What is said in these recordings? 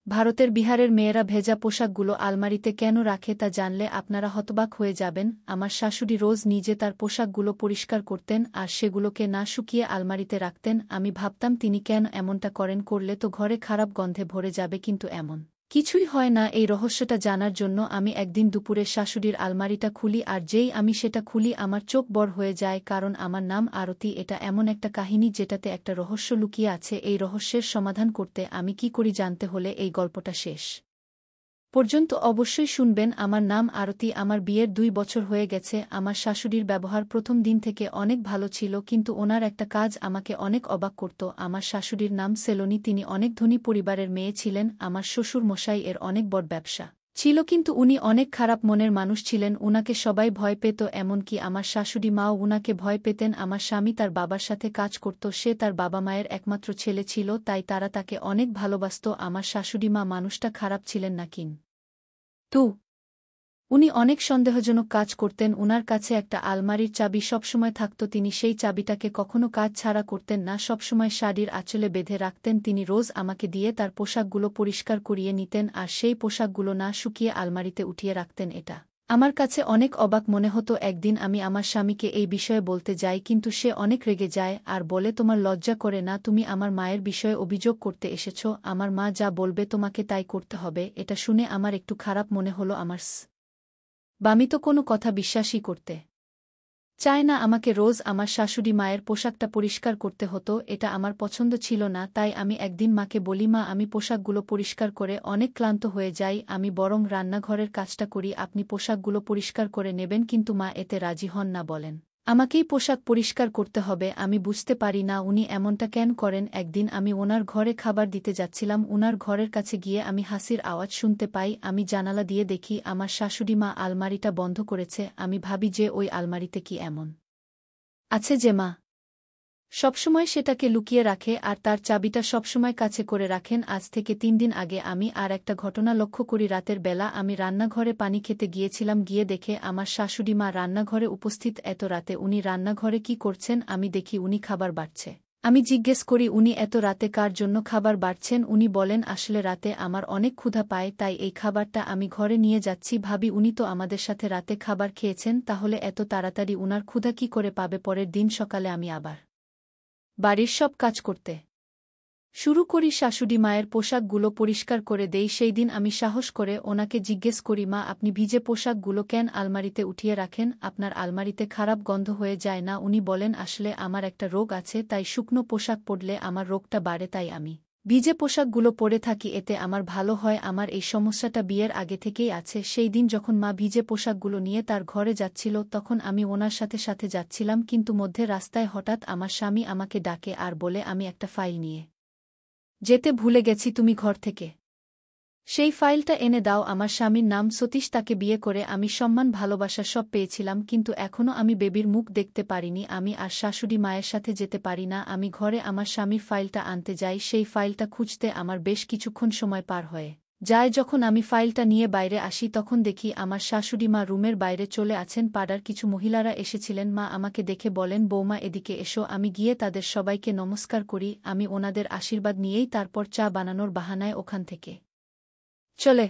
ভারতের বিহারের মেয়েরা ভেজা পোশাকগুলো আলমারিতে কেন রাখে তা জানলে আপনারা হতবাক হয়ে যাবেন। আমার শাশুড়ি রোজ নিজে তার পোশাকগুলো পরিষ্কার করতেন আর সেগুলোকে না শুকিয়ে আলমারিতে রাখতেন। আমি ভাবতাম তিনি কেন এমনটা করেন, করলে তো ঘরে খারাপ গন্ধে ভরে যাবে, কিন্তু এমন কিছুই হয় না। এই রহস্যটা জানার জন্য আমি একদিন দুপুরে শাশুড়ির আলমারিটা খুলি, আর যেই আমি সেটা খুলি আমার চোখ বড় হয়ে যায়, কারণ আমার নাম আরতি। এটা এমন একটা কাহিনী যেটাতে একটা রহস্য লুকিয়ে আছে। এই রহস্যের সমাধান করতে আমি কি করি জানতে হলে এই গল্পটা শেষ পর্যন্ত অবশ্যই শুনবেন। আমার নাম আরতি। আমার বিয়ের 2 বছর হয়ে গেছে। আমার শাশুড়ির ব্যবহার প্রথম দিন থেকে অনেক ভালো ছিল, কিন্তু ওনার একটা কাজ আমাকে অনেক অবাক করত। আমার শাশুড়ির নাম সেলোনি। তিনি অনেক ধনী পরিবারের মেয়ে ছিলেন। আমার শ্বশুর মশাই এর অনেক বড় ব্যবসা ছিল, কিন্তু উনি অনেক খারাপ মনের মানুষ ছিলেন। উনাকে সবাই ভয় পেত, এমনকি আমার শাশুড়ি মাও উনাকে ভয় পেতেন। আমার স্বামী তার বাবার সাথে কাজ করত, সে তার বাবা মায়ের একমাত্র ছেলে ছিল, তাই তারা তাকে অনেক ভালোবাসত। আমার শাশুড়ি মা মানুষটা খারাপ ছিলেন না, কিন্তু উনি অনেক সন্দেহজনক কাজ করতেন। উনার কাছে একটা আলমারির চাবি সবসময় থাকত, তিনি সেই চাবিটাকে কখনো কাজ ছাড়া করতেন না, সবসময় শাড়ির আঁচলে বেঁধে রাখতেন। তিনি রোজ আমাকে দিয়ে তার পোশাকগুলো পরিষ্কার করিয়ে নিতেন, আর সেই পোশাকগুলো না শুকিয়ে আলমারিতে উঠিয়ে রাখতেন। এটা আমার কাছে অনেক অবাক মনে হতো। একদিন আমি আমার স্বামীকে এই বিষয়ে বলতে যাই, কিন্তু সে অনেক রেগে যায় আর বলে, তোমার লজ্জা করে না? তুমি আমার মায়ের বিষয়ে অভিযোগ করতে এসেছ। আমার মা যা বলবে তোমাকে তাই করতে হবে। এটা শুনে আমার একটু খারাপ মনে হলো। আমার বামি তো কোনো কথা বিশ্বাসই করতে চায় না। আমাকে রোজ আমার শাশুড়ি মায়ের পোশাকটা পরিষ্কার করতে হতো, এটা আমার পছন্দ ছিল না। তাই আমি একদিন মাকে বলি, মা, আমি পোশাকগুলো পরিষ্কার করে অনেক ক্লান্ত হয়ে যাই, আমি বরং রান্নাঘরের কাজটা করি, আপনি পোশাকগুলো পরিষ্কার করে নেবেন। কিন্তু মা এতে রাজি হন না, বলেন আমাকেই পোশাক পরিষ্কার করতে হবে। আমি বুঝতে পারি না উনি এমনটা কেন করেন। একদিন আমি ওনার ঘরে খাবার দিতে যাচ্ছিলাম। উনার ঘরের কাছে গিয়ে আমি হাসির আওয়াজ শুনতে পাই। আমি জানালা দিয়ে দেখি আমার শাশুড়ি মা আলমারিটা বন্ধ করেছে। আমি ভাবি যে ওই আলমারিতে কি এমন আছে যে মা সবসময় সেটাকে লুকিয়ে রাখে, আর তার চাবিটা সবসময় কাছে করে রাখেন। আজ থেকে 3 দিন আগে আমি আর একটা ঘটনা লক্ষ্য করি। রাতের বেলা আমি রান্নাঘরে পানি খেতে গিয়েছিলাম, গিয়ে দেখে আমার শাশুড়ি মা রান্নাঘরে উপস্থিত। এত রাতে উনি রান্নাঘরে কি করছেন? আমি দেখি উনি খাবার বাড়ছে। আমি জিজ্ঞেস করি, উনি এত রাতে কার জন্য খাবার বাড়ছেন? উনি বলেন, আসলে রাতে আমার অনেক ক্ষুধা পায়, তাই এই খাবারটা আমি ঘরে নিয়ে যাচ্ছি। ভাবি, উনি তো আমাদের সাথে রাতে খাবার খেয়েছেন, তাহলে এত তাড়াতাড়ি উনার ক্ষুধা কি করে পাবে? পরের দিন সকালে আমি আবার বাড়ির সব কাজ করতে শুরু করি, শাশুড়ি মায়ের পোশাকগুলো পরিষ্কার করে দেই। সেই দিন আমি সাহস করে ওনাকে জিজ্ঞেস করি, মা, আপনি ভিজে পোশাকগুলো কেন আলমারিতে উঠিয়ে রাখেন? আপনার আলমারিতে খারাপ গন্ধ হয়ে যায় না? উনি বলেন, আসলে আমার একটা রোগ আছে, তাই শুকনো পোশাক পরলে আমার রোগটা বাড়ে, তাই আমি ভিজে পোশাকগুলো পরে থাকি, এতে আমার ভালো হয়। আমার এই সমস্যাটা বিয়ের আগে থেকেই আছে। সেই দিন যখন মা ভিজে পোশাকগুলো নিয়ে তার ঘরে যাচ্ছিল, তখন আমি ওনার সাথে সাথে যাচ্ছিলাম, কিন্তু মধ্যে রাস্তায় হঠাৎ আমার স্বামী আমাকে ডাকে আর বলে, আমি একটা ফাইল নিয়ে যেতে ভুলে গেছি, তুমি ঘর থেকে সেই ফাইলটা এনে দাও। আমার স্বামীর নাম সতীশ, তাকে বিয়ে করে আমি সম্মান ভালোবাসা সব পেয়েছিলাম, কিন্তু এখনও আমি বেবির মুখ দেখতে পারিনি। আমি আর শাশুড়ি মায়ের সাথে যেতে পারি না। আমি ঘরে আমার স্বামীর ফাইলটা আনতে যাই। সেই ফাইলটা খুঁজতে আমার বেশ কিছুক্ষণ সময় পার হয়ে যায়। যখন আমি ফাইলটা নিয়ে বাইরে আসি, তখন দেখি আমার শাশুড়ি মা রুমের বাইরে চলে আছেন। পাড়ার কিছু মহিলারা এসেছিলেন। মা আমাকে দেখে বলেন, বৌমা, এদিকে এসো। আমি গিয়ে তাদের সবাইকে নমস্কার করি। আমি ওনাদের আশীর্বাদ নিয়েই তারপর চা বানানোর বাহানায় ওখান থেকে চলে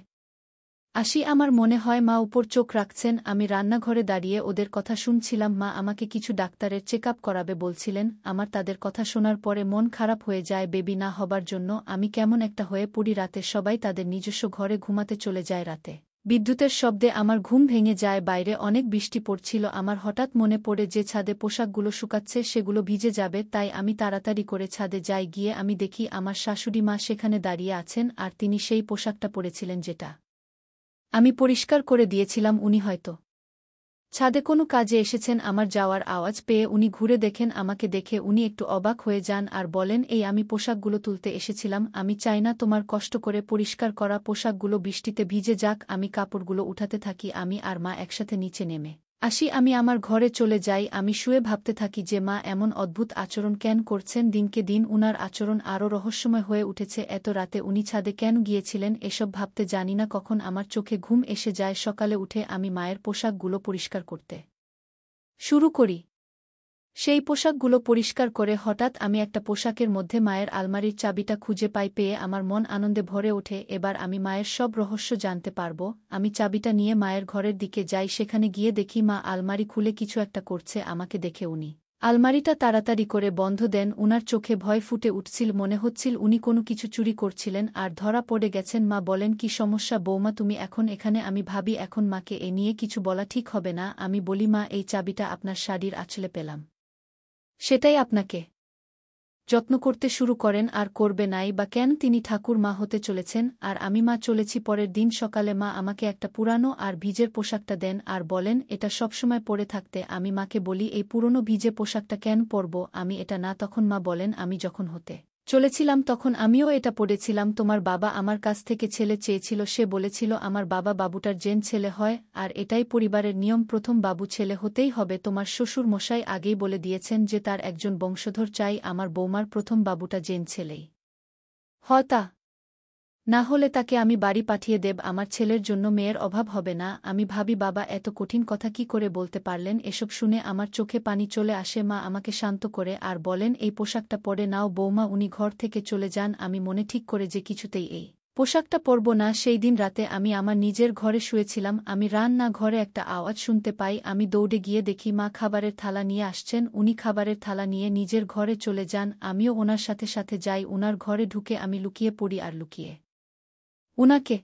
আসি। আমার মনে হয় মা উপর চোখ রাখছেন। আমি রান্নাঘরে দাঁড়িয়ে ওদের কথা শুনছিলাম। মা আমাকে কিছু ডাক্তারের চেকআপ করাবে বলছিলেন। আমার তাদের কথা শোনার পরে মন খারাপ হয়ে যায়। বেবি না হবার জন্য আমি কেমন একটা হয়ে পড়ি। রাতে সবাই তাদের নিজস্ব ঘরে ঘুমাতে চলে যায়। রাতে বিদ্যুতের শব্দে আমার ঘুম ভেঙে যায়। বাইরে অনেক বৃষ্টি পড়ছিল। আমার হঠাৎ মনে পড়ে যে ছাদে পোশাকগুলো শুকাচ্ছে, সেগুলো ভিজে যাবে। তাই আমি তাড়াতাড়ি করে ছাদে যাই। গিয়ে আমি দেখি আমার শাশুড়ি মা সেখানে দাঁড়িয়ে আছেন, আর তিনি সেই পোশাকটা পরেছিলেন যেটা আমি পরিষ্কার করে দিয়েছিলাম। উনি হয়তো ছাদে কোনো কাজে এসেছেন। আমার যাওয়ার আওয়াজ পেয়ে উনি ঘুরে দেখেন। আমাকে দেখে উনি একটু অবাক হয়ে যান আর বলেন, এই আমি পোশাকগুলো তুলতে এসেছিলাম। আমি চাই না তোমার কষ্ট করে পরিষ্কার করা পোশাকগুলো বৃষ্টিতে ভিজে যাক। আমি কাপড়গুলো উঠাতে থাকি। আমি আর মা একসাথে নিচে নেমে আসি। আমি আমার ঘরে চলে যাই। আমি শুয়ে ভাবতে থাকি যে মা এমন অদ্ভুত আচরণ কেন করছেন। দিনকে দিন উনার আচরণ আরও রহস্যময় হয়ে উঠেছে। এত রাতে উনি ছাদে কেন গিয়েছিলেন, এসব ভাবতে জানি না কখন আমার চোখে ঘুম এসে যায়। সকালে উঠে আমি মায়ের পোশাকগুলো পরিষ্কার করতে শুরু করি। সেই পোশাকগুলো পরিষ্কার করে হঠাৎ আমি একটা পোশাকের মধ্যে মায়ের আলমারির চাবিটা খুঁজে পেয়ে আমার মন আনন্দে ভরে ওঠে। এবার আমি মায়ের সব রহস্য জানতে পারব। আমি চাবিটা নিয়ে মায়ের ঘরের দিকে যাই, সেখানে গিয়ে দেখি মা আলমারি খুলে কিছু একটা করছে। আমাকে দেখে উনি আলমারিটা তাড়াতাড়ি করে বন্ধ দেন। উনার চোখে ভয় ফুটে উঠছিল, মনে হচ্ছিল উনি কোনো কিছু চুরি করছিলেন আর ধরা পড়ে গেছেন। মা বলেন, কি সমস্যা বৌমা, তুমি এখন এখানে? আমি ভাবি এখন মাকে এ নিয়ে কিছু বলা ঠিক হবে না। আমি বলি, মা এই চাবিটা আপনার শাড়ির আঁচলে পেলাম, সেটাই আপনাকে যত্ন করতে শুরু করেন আর করবে নাই বা কেন? তিনি ঠাকুর মা হতে চলেছেন আর আমি মা চলেছি। পরের দিন সকালে মা আমাকে একটা পুরানো আর ভিজের পোশাকটা দেন আর বলেন এটা সবসময় পরে থাকতে। আমি মাকে বলি, এই পুরনো ভিজে পোশাকটা কেন পরব আমি এটা না? তখন মা বলেন, আমি যখন হতে চলেছিলাম তখন আমিও এটা পড়েছিলাম। তোমার বাবা আমার কাছ থেকে ছেলে চেয়েছিল, সে বলেছিল আমার বাবা বাবুটার জেন ছেলে হয় আর এটাই পরিবারের নিয়ম, প্রথম বাবু ছেলে হতেই হবে। তোমার শ্বশুর মশাই আগেই বলে দিয়েছেন যে তার একজন বংশধর চাই, আমার বৌমার প্রথম বাবুটা জেন ছেলেই হয়, তা না হলে তাকে আমি বাড়ি পাঠিয়ে দেব। আমার ছেলের জন্য মেয়ের অভাব হবে না। আমি ভাবি বাবা এত কঠিন কথা কি করে বলতে পারলেন? এসব শুনে আমার চোখে পানি চলে আসে। মা আমাকে শান্ত করে আর বলেন, এই পোশাকটা পরে নাও বৌমা। উনি ঘর থেকে চলে যান। আমি মনে ঠিক করে যে কিছুতেই এই পোশাকটা পরব না। সেই দিন রাতে আমি আমার নিজের ঘরে শুয়েছিলাম। আমি রান্না ঘরে একটা আওয়াজ শুনতে পাই। আমি দৌড়ে গিয়ে দেখি মা খাবারের থালা নিয়ে আসছেন। উনি খাবারের থালা নিয়ে নিজের ঘরে চলে যান। আমিও ওনার সাথে সাথে যাই। উনার ঘরে ঢুকে আমি লুকিয়ে পড়ি আর লুকিয়ে উনাকে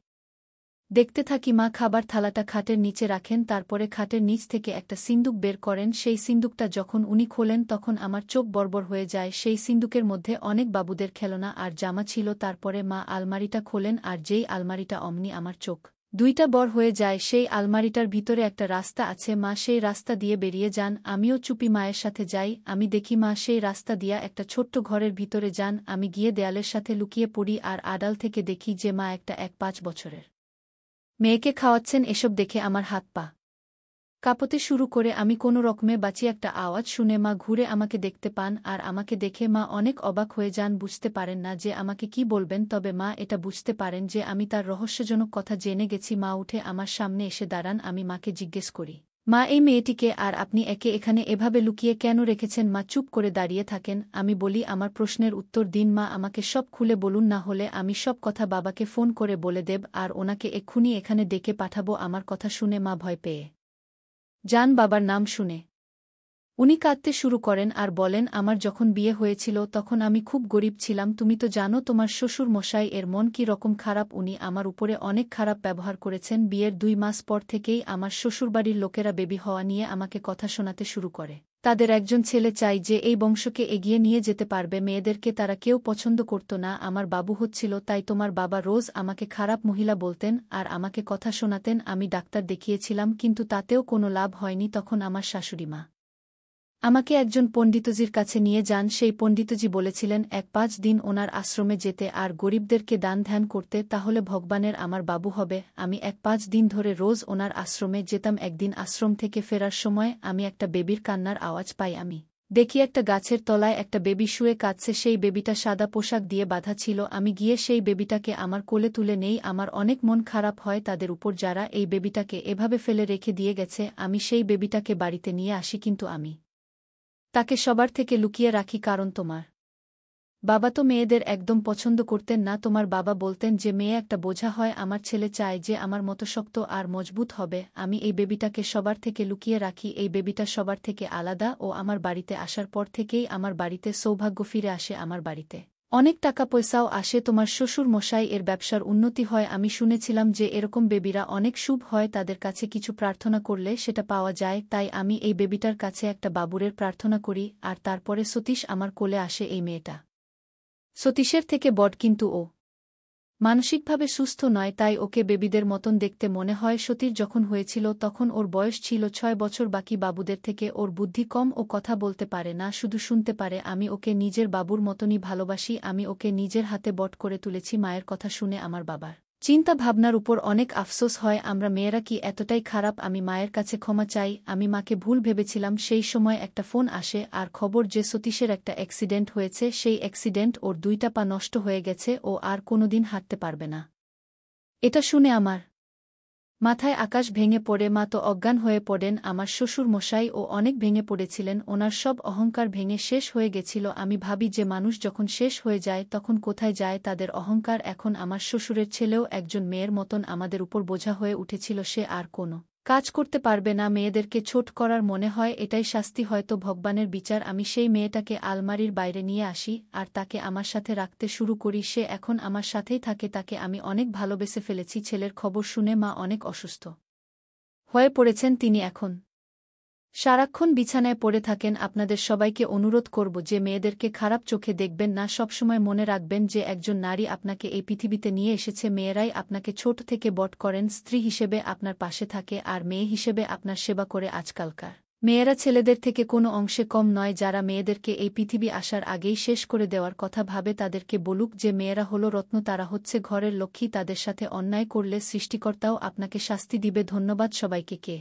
দেখতে থাকি। মা খাবার থালাটা খাটের নিচে রাখেন, তারপরে খাটের নিচ থেকে একটা সিন্দুক বের করেন। সেই সিন্দুকটা যখন উনি খোলেন তখন আমার চোখ বড়বড় হয়ে যায়। সেই সিন্দুকের মধ্যে অনেক বাবুদের খেলনা আর জামা ছিল। তারপরে মা আলমারিটা খোলেন আর যেই আলমারিটা, অমনি আমার চোখ দুইটা বড় হয়ে যায়। সেই আলমারিটার ভিতরে একটা রাস্তা আছে, মা সেই রাস্তা দিয়ে বেরিয়ে যান। আমিও চুপি মায়ের সাথে যাই। আমি দেখি মা সেই রাস্তা দিয়া একটা ছোট্ট ঘরের ভিতরে যান। আমি গিয়ে দেয়ালের সাথে লুকিয়ে পড়ি আর আড়াল থেকে দেখি যে মা একটা 5 বছরের মেয়েকে খাওয়াচ্ছেন। এসব দেখে আমার হাত পা কাঁপতে শুরু করে। আমি কোনো রকমে বাঁচি। একটা আওয়াজ শুনে মা ঘুরে আমাকে দেখতে পান আর আমাকে দেখে মা অনেক অবাক হয়ে যান, বুঝতে পারেন না যে আমাকে কি বলবেন। তবে মা এটা বুঝতে পারেন যে আমি তার রহস্যজনক কথা জেনে গেছি। মা উঠে আমার সামনে এসে দাঁড়ান। আমি মাকে জিজ্ঞেস করি, মা এই মেয়েটিকে আর আপনি একে এখানে এভাবে লুকিয়ে কেন রেখেছেন? মা চুপ করে দাঁড়িয়ে থাকেন। আমি বলি, আমার প্রশ্নের উত্তর দিন মা, আমাকে সব খুলে বলুন, না হলে আমি সব কথা বাবাকে ফোন করে বলে দেব আর ওনাকে এক্ষুনি এখানে ডেকে পাঠাবো। আমার কথা শুনে মা ভয় পেয়ে যান বাবার নাম শুনে। উনি কাঁদতে শুরু করেন আর বলেন, আমার যখন বিয়ে হয়েছিল তখন আমি খুব গরিব ছিলাম। তুমি তো জানো তোমার শ্বশুর মশাই এর মন কি রকম খারাপ। উনি আমার উপরে অনেক খারাপ ব্যবহার করেছেন। বিয়ের 2 মাস পর থেকেই আমার শ্বশুরবাড়ির লোকেরা বেবি হওয়া নিয়ে আমাকে কথা শোনাতে শুরু করে। তাদের একজন ছেলে চাই যে এই বংশকে এগিয়ে নিয়ে যেতে পারবে। মেয়েদেরকে তারা কেউ পছন্দ করত না। আমার বাবু হচ্ছিল, তাই তোমার বাবা রোজ আমাকে খারাপ মহিলা বলতেন আর আমাকে কথা শোনাতেন। আমি ডাক্তার দেখিয়েছিলাম কিন্তু তাতেও কোনো লাভ হয়নি। তখন আমার শাশুড়ি মা আমাকে একজন পণ্ডিতজির কাছে নিয়ে যান। সেই পণ্ডিতজি বলেছিলেন 1-5 দিন ওনার আশ্রমে যেতে আর গরিবদেরকে দান ধ্যান করতে, তাহলে ভগবানের আমার বাবু হবে। আমি 1-5 দিন ধরে রোজ ওনার আশ্রমে যেতাম। একদিন আশ্রম থেকে ফেরার সময় আমি একটা বেবির কান্নার আওয়াজ পাই। আমি দেখি একটা গাছের তলায় একটা বেবি শুয়ে কাঁদছে। সেই বেবিটা সাদা পোশাক দিয়ে বাঁধা ছিল। আমি গিয়ে সেই বেবিটাকে আমার কোলে তুলে নেই। আমার অনেক মন খারাপ হয় তাদের উপর যারা এই বেবিটাকে এভাবে ফেলে রেখে দিয়ে গেছে। আমি সেই বেবিটাকে বাড়িতে নিয়ে আসি, কিন্তু আমি তাকে সবার থেকে লুকিয়ে রাখি, কারণ তোমার বাবা তো মেয়েদের একদম পছন্দ করতেন না। তোমার বাবা বলতেন যে মেয়ে একটা বোঝা হয়। আমার ছেলে চায় যে আমার মতো শক্ত আর মজবুত হবে। আমি এই বেবিটাকে সবার থেকে লুকিয়ে রাখি। এই বেবিটা সবার থেকে আলাদা। ও আমার বাড়িতে আসার পর থেকেই আমার বাড়িতে সৌভাগ্য ফিরে আসে। আমার বাড়িতে অনেক টাকা পয়সাও আসে। তোমার শ্বশুর মশাই এর ব্যবসার উন্নতি হয়। আমি শুনেছিলাম যে এরকম বেবিরা অনেক শুভ হয়, তাদের কাছে কিছু প্রার্থনা করলে সেটা পাওয়া যায়। তাই আমি এই বেবিটার কাছে একটা বাবুরের প্রার্থনা করি আর তারপরে সতীশ আমার কোলে আসে। এই মেয়েটা সতীশের থেকে বড়, কিন্তু ও মানসিকভাবে সুস্থ নয়, তাই ওকে বেবিদের মতন দেখতে মনে হয়। সতীর যখন হয়েছিল তখন ওর বয়স ছিল 6 বছর। বাকি বাবুদের থেকে ওর বুদ্ধি কম। ও কথা বলতে পারে না, শুধু শুনতে পারে। আমি ওকে নিজের বাবুর মতনই ভালোবাসি। আমি ওকে নিজের হাতে বট করে তুলেছি। মায়ের কথা শুনে আমার বাবার চিন্তা ভাবনার উপর অনেক আফসোস হয়। আমরা মেয়েরা কি এতটাই খারাপ? আমি মায়ের কাছে ক্ষমা চাই। আমি মাকে ভুল ভেবেছিলাম। সেই সময় একটা ফোন আসে আর খবর যে সতীশের একটা অ্যাক্সিডেন্ট হয়েছে। সেই অ্যাক্সিডেন্ট ওর 2টা পা নষ্ট হয়ে গেছে। ও আর কোনোদিন হাঁটতে পারবে না। এটা শুনে আমার মাথায় আকাশ ভেঙে পড়ে মা তো অজ্ঞান হয়ে পড়েন। আমার শ্বশুর মশাই ও অনেক ভেঙে পড়েছিলেন, ওনার সব অহংকার ভেঙে শেষ হয়ে গেছিল। আমি ভাবি যে মানুষ যখন শেষ হয়ে যায় তখন কোথায় যায় তাদের অহংকার। এখন আমার শ্বশুরের ছেলেও একজন মেয়ের মতন আমাদের উপর বোঝা হয়ে উঠেছিল, সে আর কোনো কাজ করতে পারবে না, মেয়েদেরকে ছোট করার মনে হয় এটাই শাস্তি, হয়তো ভগবানের বিচার। আমি সেই মেয়েটাকে আলমারির বাইরে নিয়ে আসি আর তাকে আমার সাথে রাখতে শুরু করি, সে এখন আমার সাথেই থাকে, তাকে আমি অনেক ভালোবেসে ফেলেছি। ছেলের খবর শুনে মা অনেক অসুস্থ হয়ে পড়েছেন, তিনি এখন সারাক্ষণ বিছানায় পড়ে থাকেন। আপনাদের সবাইকে অনুরোধ করব যে মেয়েদেরকে খারাপ চোখে দেখবেন না, সবসময় মনে রাখবেন যে একজন নারী আপনাকে এই পৃথিবীতে নিয়ে এসেছে, মেয়েরাই আপনাকে ছোট থেকে বড় করেন, স্ত্রী হিসেবে আপনার পাশে থাকে আর মেয়ে হিসেবে আপনার সেবা করে। আজকালকার মেয়েরা ছেলেদের থেকে কোনো অংশে কম নয়, যারা মেয়েদেরকে এই পৃথিবী আসার আগেই শেষ করে দেওয়ার কথা ভাবে তাদেরকে বলুক যে মেয়েরা হলো রত্ন, তারা হচ্ছে ঘরের লক্ষ্মী, তাদের সাথে অন্যায় করলে সৃষ্টিকর্তাও আপনাকে শাস্তি দিবে। ধন্যবাদ সবাইকে। কে